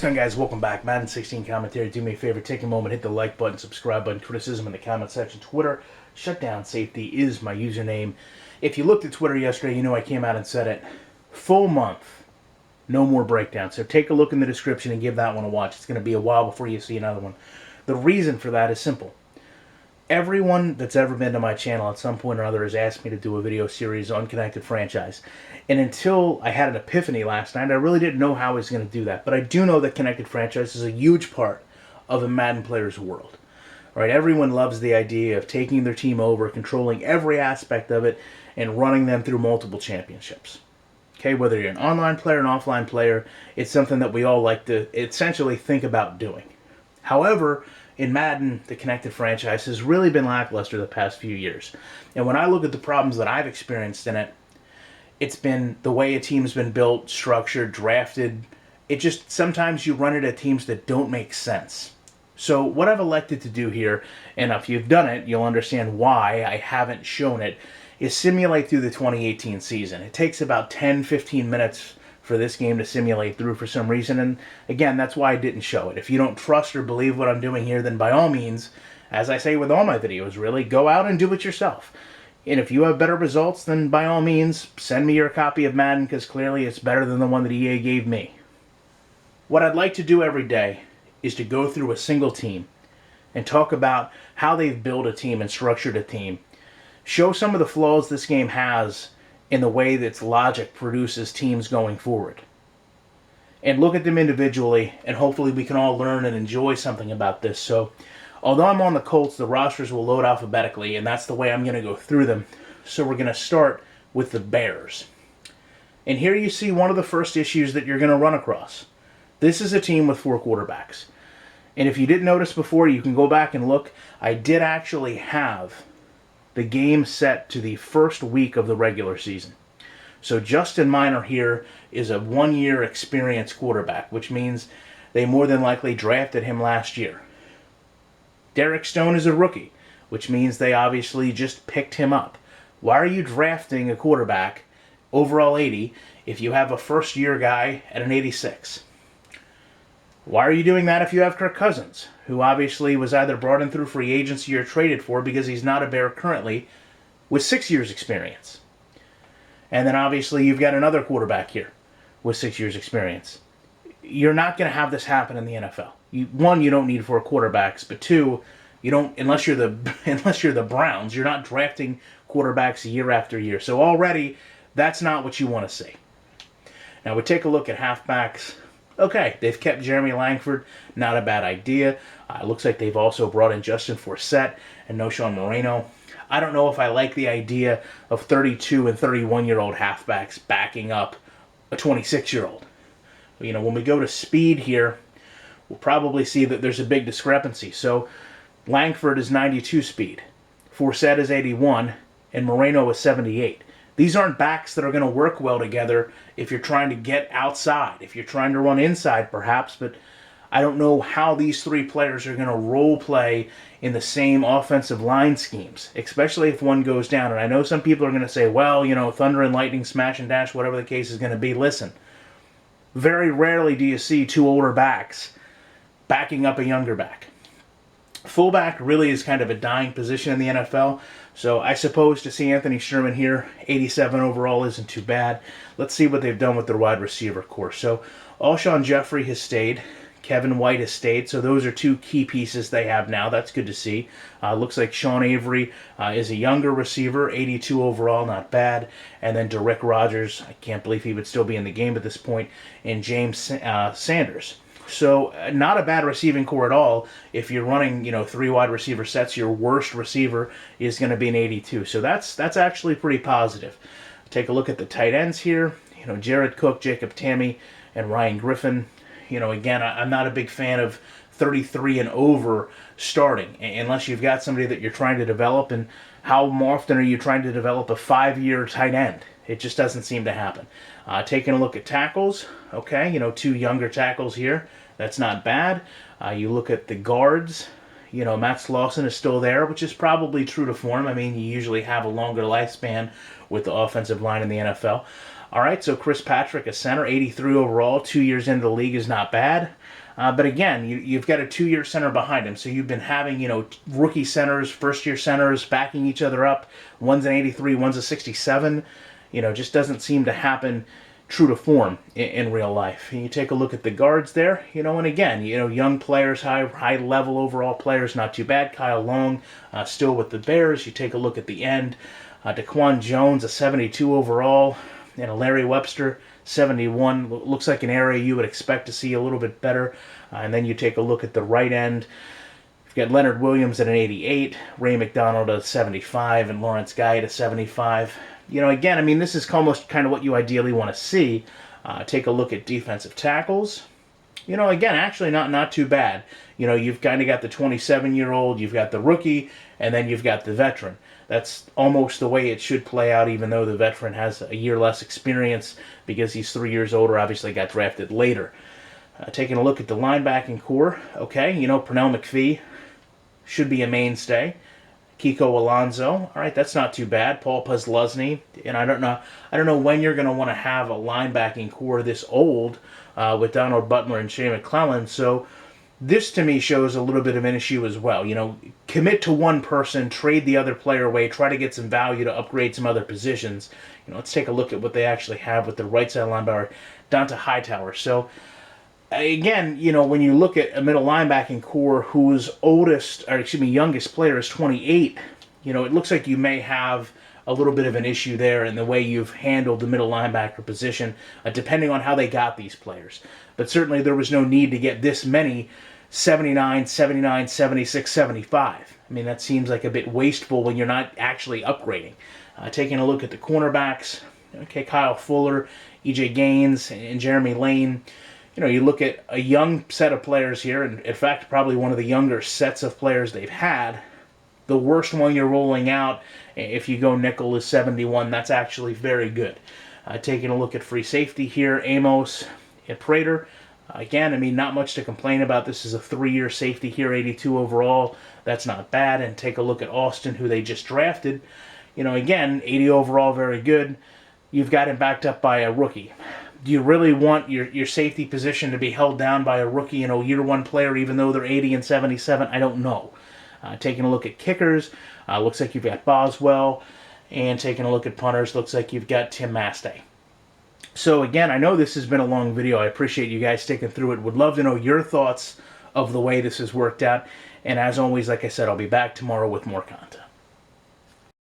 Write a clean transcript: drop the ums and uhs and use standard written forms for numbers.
What's going on, guys? Welcome back. Madden 16 commentary. Do me a favor, take a moment, hit the like button, subscribe button, criticism in the comment section. Twitter, shutdown safety is my username. If you looked at Twitter yesterday, you know I came out and said it. Full month, no more breakdown. So take a look in the description and give that one a watch. It's going to be a while before you see another one. The reason for that is simple. Everyone that's ever been to my channel at some point or other has asked me to do a video series on Connected Franchise. And until I had an epiphany last night, I really didn't know how I was going to do that. But I do know that Connected Franchise is a huge part of a Madden player's world. Right? Everyone loves the idea of taking their team over, controlling every aspect of it, and running them through multiple championships. Okay, whether you're an online player, an offline player, it's something that we all like to essentially think about doing. However, in Madden, the Connected Franchise has really been lackluster the past few years. And when I look at the problems that I've experienced in it, it's been the way a team's been built, structured, drafted. It just, sometimes you run it at teams that don't make sense. So what I've elected to do here, and if you've done it, you'll understand why I haven't shown it, is simulate through the 2018 season. It takes about 10-15 minutes for this game to simulate through for some reason, and again, that's why I didn't show it. If you don't trust or believe what I'm doing here, then by all means, as I say with all my videos really, go out and do it yourself. And if you have better results, then by all means, send me your copy of Madden, because clearly it's better than the one that EA gave me. What I'd like to do every day is to go through a single team and talk about how they've built a team and structured a team. Show some of the flaws this game has in the way that its logic produces teams going forward. And look at them individually, and hopefully we can all learn and enjoy something about this. So, although I'm on the Colts, the rosters will load alphabetically, and that's the way I'm going to go through them. So we're going to start with the Bears. And here you see one of the first issues that you're going to run across. This is a team with 4 quarterbacks. And if you didn't notice before, you can go back and look. I did actually have the game set to the first week of the regular season. So Justin Minor here is a 1-year experienced quarterback, which means they more than likely drafted him last year. Derek Stone is a rookie, which means they obviously just picked him up. Why are you drafting a quarterback overall 80 if you have a first-year guy at an 86? Why are you doing that if you have Kirk Cousins, who obviously was either brought in through free agency or traded for because he's not a Bear currently, with 6 years experience? And then obviously you've got another quarterback here with 6 years experience. You're not going to have this happen in the NFL. One, you don't need 4 quarterbacks, but two, you don't, unless you're the Browns, you're not drafting quarterbacks year after year. So already, that's not what you want to see. Now we take a look at halfbacks. Okay, they've kept Jeremy Langford, not a bad idea. It looks like they've also brought in Justin Forsett and Noshawn Moreno. I don't know if I like the idea of 32 and 31-year-old halfbacks backing up a 26-year-old. You know, when we go to speed here, we'll probably see that there's a big discrepancy. So Langford is 92 speed, Forsett is 81, and Moreno is 78. These aren't backs that are going to work well together if you're trying to get outside, if you're trying to run inside perhaps, but I don't know how these 3 players are going to role play in the same offensive line schemes, especially if one goes down. And I know some people are going to say, well, you know, thunder and lightning, smash and dash, whatever the case is going to be. Listen, very rarely do you see 2 older backs backing up a younger back. Fullback really is kind of a dying position in the NFL, so I suppose to see Anthony Sherman here, 87 overall, isn't too bad. Let's see what they've done with their wide receiver core. So Alshon Jeffrey has stayed. Kevin White has stayed, so those are 2 key pieces they have now. That's good to see. Looks like Sean Avery is a younger receiver, 82 overall, not bad. And then Derek Rogers, I can't believe he would still be in the game at this point, and James Sanders. So not a bad receiving core at all. If you're running, 3 wide receiver sets, your worst receiver is going to be an 82. So that's actually pretty positive. Take a look at the tight ends here. Jared Cook, Jacob Tamme, and Ryan Griffin. Again, I'm not a big fan of 33 and over starting, unless you've got somebody that you're trying to develop. And how often are you trying to develop a 5-year tight end? It just doesn't seem to happen. Taking a look at tackles, okay, 2 younger tackles here. That's not bad. You look at the guards, Matt Slauson is still there, which is probably true to form. I mean, you usually have a longer lifespan with the offensive line in the NFL. All right, so Chris Patrick, a center, 83 overall, 2 years into the league is not bad. But again, you've got a 2-year center behind him, so you've been having, rookie centers, first-year centers backing each other up. One's an 83, one's a 67. Just doesn't seem to happen true to form in real life. And you take a look at the guards there, and again, young players, high level overall players, not too bad. Kyle Long, still with the Bears. You take a look at the end, DeQuan Jones, a 72 overall, and a Larry Webster, 71. Looks like an area you would expect to see a little bit better. And then you take a look at the right end. You've got Leonard Williams at an 88, Ray McDonald at a 75, and Lawrence Guy at a 75. Again, this is almost kind of what you ideally want to see. Take a look at defensive tackles. Again, actually not too bad. You've kind of got the 27-year-old, you've got the rookie, and then you've got the veteran. That's almost the way it should play out, even though the veteran has a year less experience because he's 3 years older, obviously got drafted later. Taking a look at the linebacking core, okay, Pernell McPhee should be a mainstay. Kiko Alonso, all right, that's not too bad. Paul Posluszny, and I don't know when you're going to want to have a linebacking core this old with Donald Butler and Shea McClellan. So this to me shows a little bit of an issue as well. Commit to one person, trade the other player away, try to get some value to upgrade some other positions. Let's take a look at what they actually have with the right side linebacker, Donta Hightower. So again, when you look at a middle linebacking core whose youngest player is 28, it looks like you may have a little bit of an issue there in the way you've handled the middle linebacker position, depending on how they got these players. But certainly there was no need to get this many 79, 79, 76, 75. That seems like a bit wasteful when you're not actually upgrading. Taking a look at the cornerbacks, okay, Kyle Fuller, E.J. Gaines, and Jeremy Lane. You look at a young set of players here, and in fact, probably one of the younger sets of players they've had. The worst one you're rolling out, if you go nickel, is 71. That's actually very good. Taking a look at free safety here, Amos and Prater. Again, not much to complain about. This is a 3-year safety here, 82 overall. That's not bad. And take a look at Austin, who they just drafted. Again, 80 overall, very good. You've got him backed up by a rookie. Do you really want your safety position to be held down by a rookie, year one player, even though they're 80 and 77? I don't know. Taking a look at kickers, looks like you've got Boswell. And taking a look at punters, looks like you've got Tim Mastay. So again, I know this has been a long video. I appreciate you guys sticking through it. Would love to know your thoughts of the way this has worked out. And as always, like I said, I'll be back tomorrow with more content.